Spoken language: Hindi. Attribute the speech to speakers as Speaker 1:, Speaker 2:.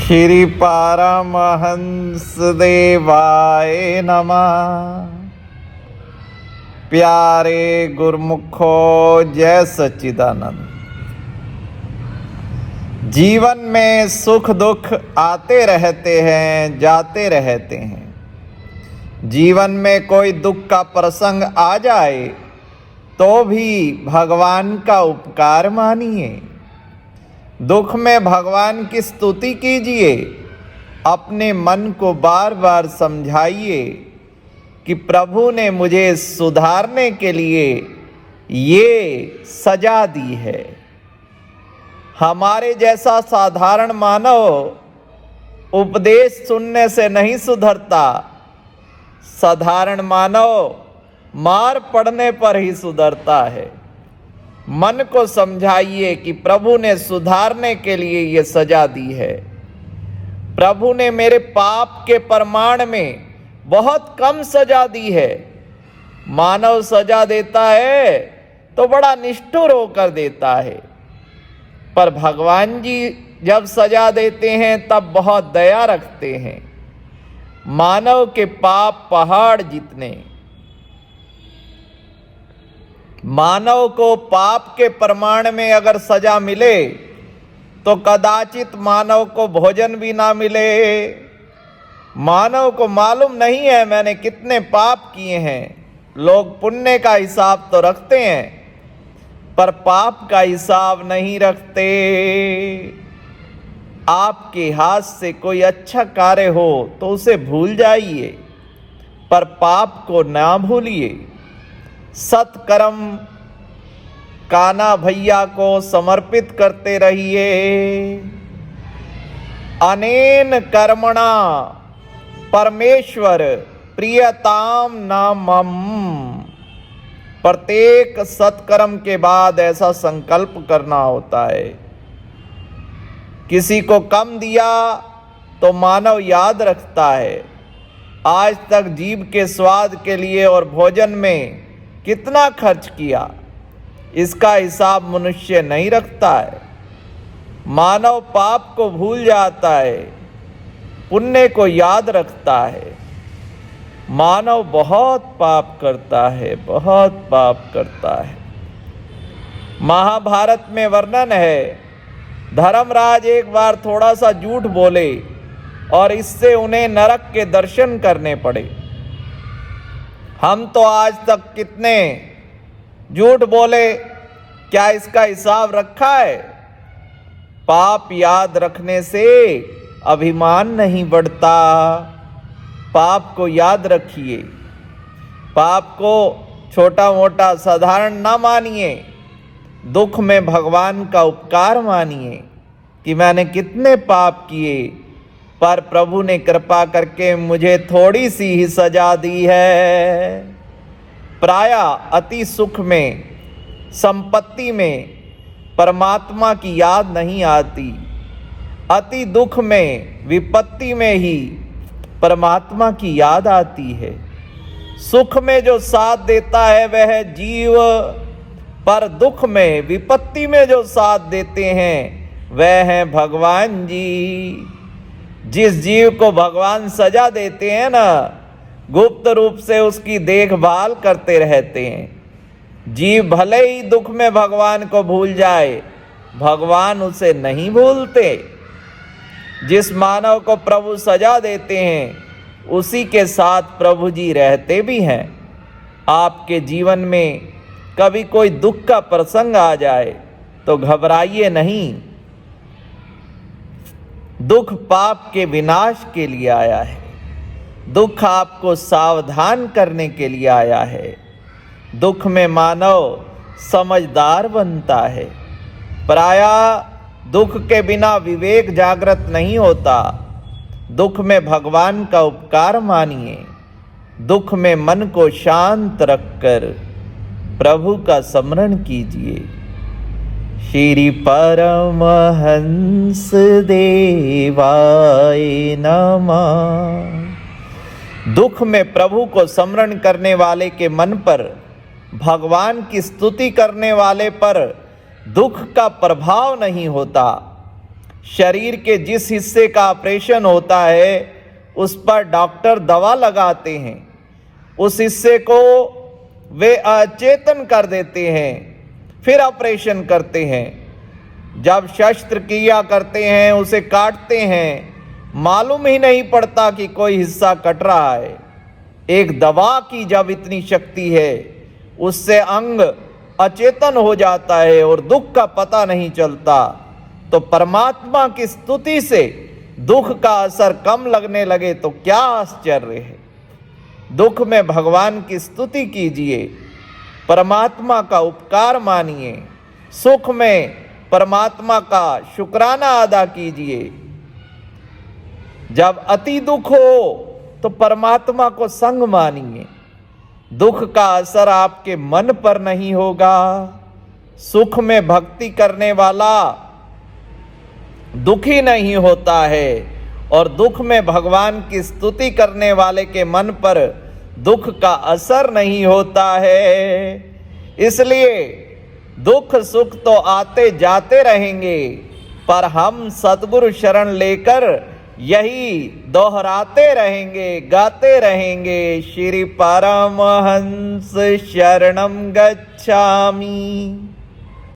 Speaker 1: श्री परमहंस देवाय नमः। प्यारे गुरुमुखो जय सच्चिदानंद। जीवन में सुख दुख आते रहते हैं, जाते रहते हैं। जीवन में कोई दुख का प्रसंग आ जाए तो भी भगवान का उपकार मानिए। दुख में भगवान की स्तुति कीजिए। अपने मन को बार बार समझाइए कि प्रभु ने मुझे सुधारने के लिए ये सजा दी है। हमारे जैसा साधारण मानव उपदेश सुनने से नहीं सुधरता। साधारण मानव मार पड़ने पर ही सुधरता है। मन को समझाइए कि प्रभु ने सुधारने के लिए ये सजा दी है। प्रभु ने मेरे पाप के प्रमाण में बहुत कम सजा दी है। मानव सजा देता है तो बड़ा निष्ठुर होकर देता है, पर भगवान जी जब सजा देते हैं तब बहुत दया रखते हैं। मानव के पाप पहाड़ जितने। मानव को पाप के प्रमाण में अगर सजा मिले तो कदाचित मानव को भोजन भी ना मिले। मानव को मालूम नहीं है मैंने कितने पाप किए हैं। लोग पुण्य का हिसाब तो रखते हैं पर पाप का हिसाब नहीं रखते। आपके हाथ से कोई अच्छा कार्य हो तो उसे भूल जाइए, पर पाप को ना भूलिए। सत्कर्म कान्हा भैया को समर्पित करते रहिए। अनेन कर्मणा परमेश्वर प्रियताम नामम। प्रत्येक सत्कर्म के बाद ऐसा संकल्प करना होता है। किसी को कम दिया तो मानव याद रखता है आज तक जीभ के स्वाद के लिए और भोजन में कितना खर्च किया, इसका हिसाब मनुष्य नहीं रखता है। मानव पाप को भूल जाता है, पुण्य को याद रखता है। मानव बहुत पाप करता है, बहुत पाप करता है। महाभारत में वर्णन है, धर्मराज एक बार थोड़ा सा झूठ बोले और इससे उन्हें नरक के दर्शन करने पड़े। हम तो आज तक कितने झूठ बोले, क्या इसका हिसाब रखा है? पाप याद रखने से अभिमान नहीं बढ़ता। पाप को याद रखिए। पाप को छोटा मोटा साधारण ना मानिए। दुख में भगवान का उपकार मानिए कि मैंने कितने पाप किए, पर प्रभु ने कृपा करके मुझे थोड़ी सी ही सजा दी है। प्रायः अति सुख में, संपत्ति में परमात्मा की याद नहीं आती। अति दुख में, विपत्ति में ही परमात्मा की याद आती है। सुख में जो साथ देता है वह जीव, पर दुख में, विपत्ति में जो साथ देते हैं वह हैं भगवान जी। जिस जीव को भगवान सजा देते हैं ना, गुप्त रूप से उसकी देखभाल करते रहते हैं। जीव भले ही दुख में भगवान को भूल जाए, भगवान उसे नहीं भूलते। जिस मानव को प्रभु सजा देते हैं उसी के साथ प्रभु जी रहते भी हैं। आपके जीवन में कभी कोई दुख का प्रसंग आ जाए तो घबराइए नहीं। दुख पाप के विनाश के लिए आया है। दुख आपको सावधान करने के लिए आया है। दुख में मानव समझदार बनता है। प्रायः दुख के बिना विवेक जागृत नहीं होता। दुख में भगवान का उपकार मानिए। दुख में मन को शांत रखकर प्रभु का स्मरण कीजिए। श्री परमहंस देवाय नमः। दुख में प्रभु को स्मरण करने वाले के मन पर, भगवान की स्तुति करने वाले पर दुख का प्रभाव नहीं होता। शरीर के जिस हिस्से का ऑपरेशन होता है उस पर डॉक्टर दवा लगाते हैं, उस हिस्से को वे अचेतन कर देते हैं, फिर ऑपरेशन करते हैं। जब शस्त्रक्रिया करते हैं, उसे काटते हैं, मालूम ही नहीं पड़ता कि कोई हिस्सा कट रहा है। एक दवा की जब इतनी शक्ति है, उससे अंग अचेतन हो जाता है और दुख का पता नहीं चलता, तो परमात्मा की स्तुति से दुख का असर कम लगने लगे तो क्या आश्चर्य है। दुख में भगवान की स्तुति कीजिए, परमात्मा का उपकार मानिए, सुख में परमात्मा का शुक्राना अदा कीजिए। जब अति दुख हो तो परमात्मा को संग मानिए। दुख का असर आपके मन पर नहीं होगा। सुख में भक्ति करने वाला दुखी नहीं होता है और दुख में भगवान की स्तुति करने वाले के मन पर दुख का असर नहीं होता है। इसलिए दुख सुख तो आते जाते रहेंगे, पर हम सद्गुरु शरण लेकर यही दोहराते रहेंगे, गाते रहेंगे, श्री परमहंस शरणम गच्छामि।